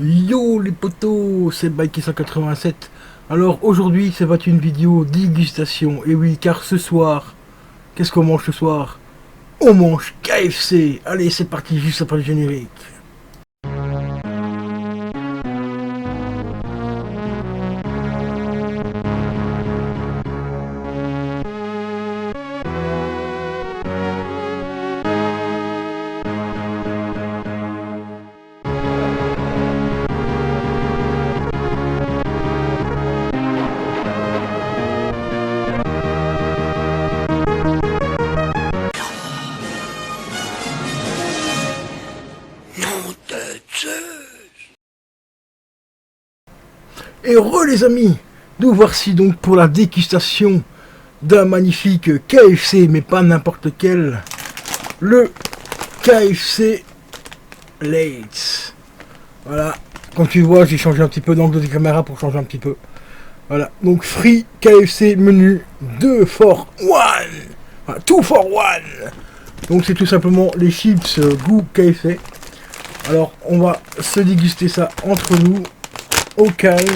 Yo les potos, c'est Bikey 187. Alors aujourd'hui, ça va être une vidéo dégustation. Et oui, car ce soir, qu'est-ce qu'on mange ce soir? On mange KFC. Allez, c'est parti, juste après le générique. Et re les amis, nous voici donc pour la dégustation d'un magnifique KFC, mais pas n'importe quel. Le KFC Lates. Voilà, comme tu vois, j'ai changé un petit peu d'angle de caméra pour changer un petit peu. Voilà, donc free KFC menu 2 for 1. Voilà, 2 for 1. Donc c'est tout simplement les chips goût KFC. Alors on va se déguster ça entre nous au calme.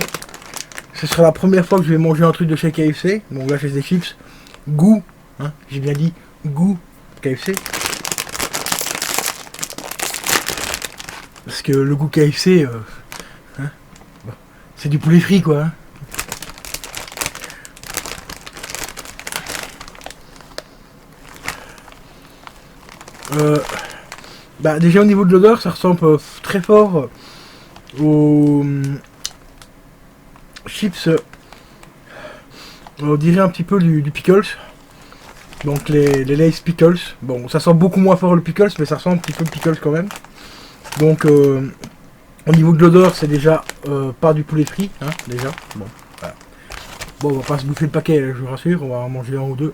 Ce sera la première fois que je vais manger un truc de chez KFC. Donc là j'ai des chips goût, hein, j'ai bien dit goût KFC. Parce que le goût KFC, hein, bon, c'est du poulet frit quoi. Hein. Bah déjà au niveau de l'odeur, ça ressemble très fort aux chips. On dirait un petit peu du pickles. Donc les Lay's pickles. Bon, ça sent beaucoup moins fort le pickles, mais ça ressemble un petit peu le pickles quand même. Donc au niveau de l'odeur, c'est déjà pas du poulet frit, hein, déjà. Bon, voilà. Bon, on va pas se bouffer le paquet, je vous rassure, on va en manger un ou deux.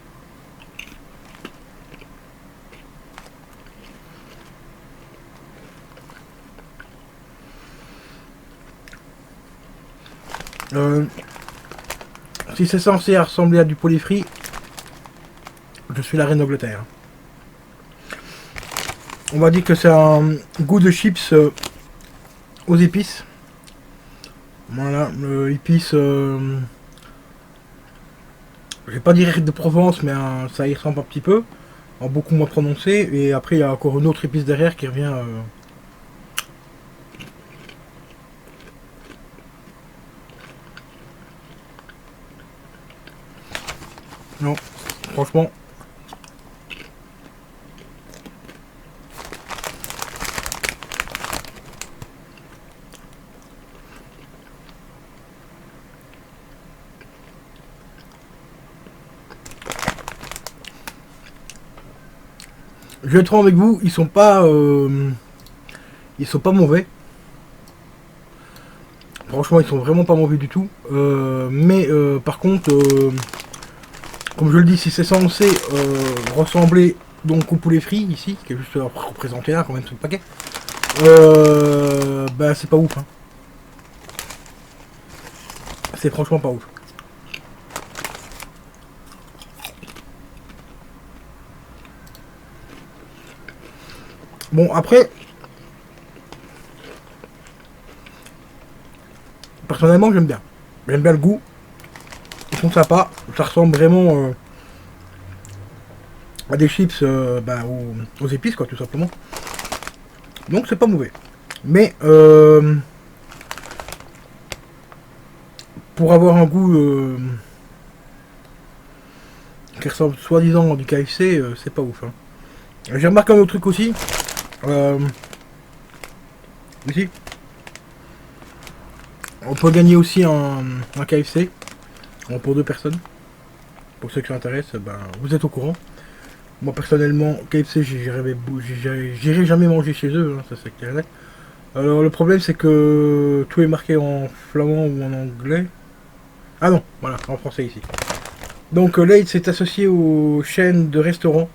Si c'est censé ressembler à du poulet frit, je suis la reine d'Angleterre. On va dire que c'est un goût de chips aux épices. Voilà, épices, je vais pas dire de Provence, mais ça y ressemble un petit peu, en beaucoup moins prononcé. Et après, il y a encore une autre épice derrière qui revient. Non, franchement. Je vais être franc avec vous, ils sont pas mauvais. Franchement, ils sont vraiment pas mauvais du tout. Mais par contre, comme je le dis, si c'est censé ressembler donc au poulet frit ici, qui est juste représenté là quand même sur le paquet, bah c'est pas ouf. Hein. C'est franchement pas ouf. Bon après, personnellement j'aime bien. J'aime bien le goût. Ils sont sympas. Ça ressemble vraiment à des chips aux épices quoi tout simplement. Donc c'est pas mauvais. Mais pour avoir un goût qui ressemble soi-disant à du KFC, c'est pas ouf. Hein. J'ai remarqué un autre truc aussi. Ici. On peut gagner aussi un KFC pour deux personnes. Pour ceux qui s'intéressent, ben, vous êtes au courant. Moi personnellement, KFC, j'irai jamais manger chez eux, hein, ça c'est clair. Alors le problème c'est que tout est marqué en flamand ou en anglais. Ah non, voilà, en français ici. Donc Lates s'est associé aux chaînes de restaurants.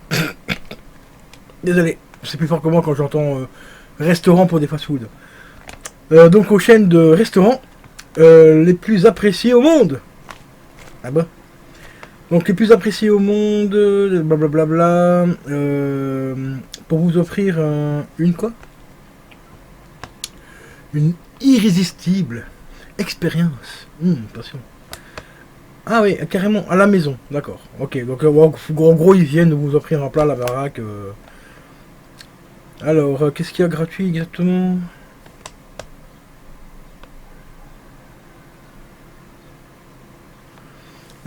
Désolé, c'est plus fort que moi quand j'entends restaurant pour des fast-food. Donc aux chaînes de restaurants les plus appréciées au monde. Ah bah. Donc les plus appréciés au monde, blablabla, pour vous offrir une quoi? une irrésistible expérience. Attention. Ah oui, carrément, à la maison, d'accord. Ok, donc en gros, ils viennent vous offrir un plat à la baraque. Alors, qu'est-ce qu'il y a gratuit exactement?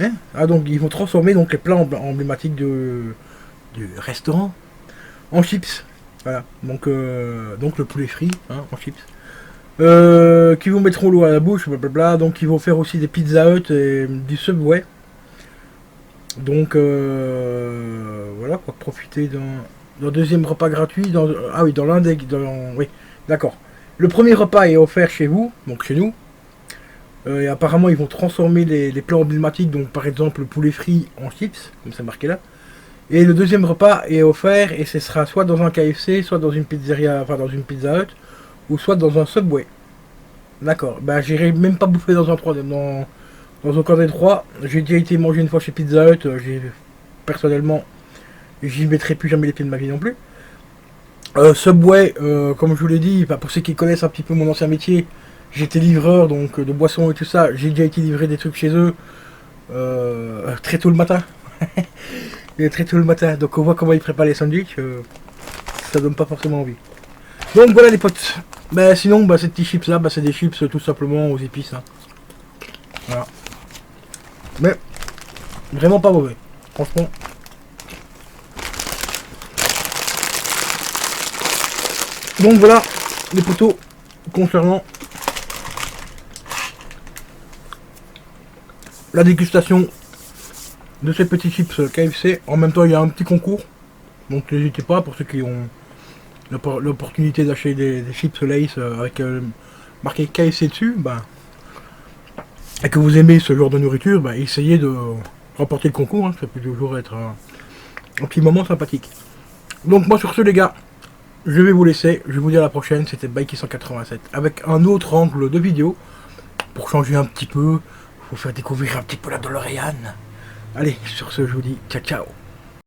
Hein? Ah, donc ils vont transformer donc les plats emblématiques du restaurant en chips. Voilà, donc le poulet frit hein, en chips. Qui vous mettront l'eau à la bouche, blablabla. Donc ils vont faire aussi des Pizza Hut et du Subway. Donc voilà, pour profiter d'un deuxième repas gratuit. Ah oui, dans l'un des... oui, d'accord. Le premier repas est offert chez vous, donc chez nous. Et apparemment ils vont transformer les plats emblématiques, donc par exemple le poulet frit en chips, comme c'est marqué là. Et le deuxième repas est offert et ce sera soit dans un KFC, soit dans une pizzeria, enfin dans une Pizza Hut, ou soit dans un Subway. D'accord, bah j'irai même pas bouffer dans un 3 dans un camp des 3. J'ai déjà été manger une fois chez Pizza Hut, personnellement, j'y mettrai plus jamais les pieds de ma vie non plus. Subway, comme je vous l'ai dit, bah, pour ceux qui connaissent un petit peu mon ancien métier, j'étais livreur donc de boissons et tout ça, j'ai déjà été livré des trucs chez eux très tôt le matin. Très tôt le matin, donc on voit comment ils préparent les sandwichs, ça donne pas forcément envie. Donc voilà les potes. Bah sinon bah ces petits chips là, bah c'est des chips tout simplement aux épices. Hein. Voilà. Mais vraiment pas mauvais. Franchement. Donc voilà les poteaux concernant la dégustation de ces petits chips KFC. En même temps il y a un petit concours. Donc n'hésitez pas pour ceux qui ont l'opportunité d'acheter des chips Lay's avec marqué KFC dessus, bah, et que vous aimez ce genre de nourriture, bah, essayez de remporter le concours, hein, ça peut toujours être un petit moment sympathique. Donc moi sur ce les gars, je vais vous laisser, je vais vous dire à la prochaine, c'était Bikey187, avec un autre angle de vidéo, pour changer un petit peu, vous faire découvrir un petit peu la DeLorean. Allez, sur ce je vous dis ciao ciao.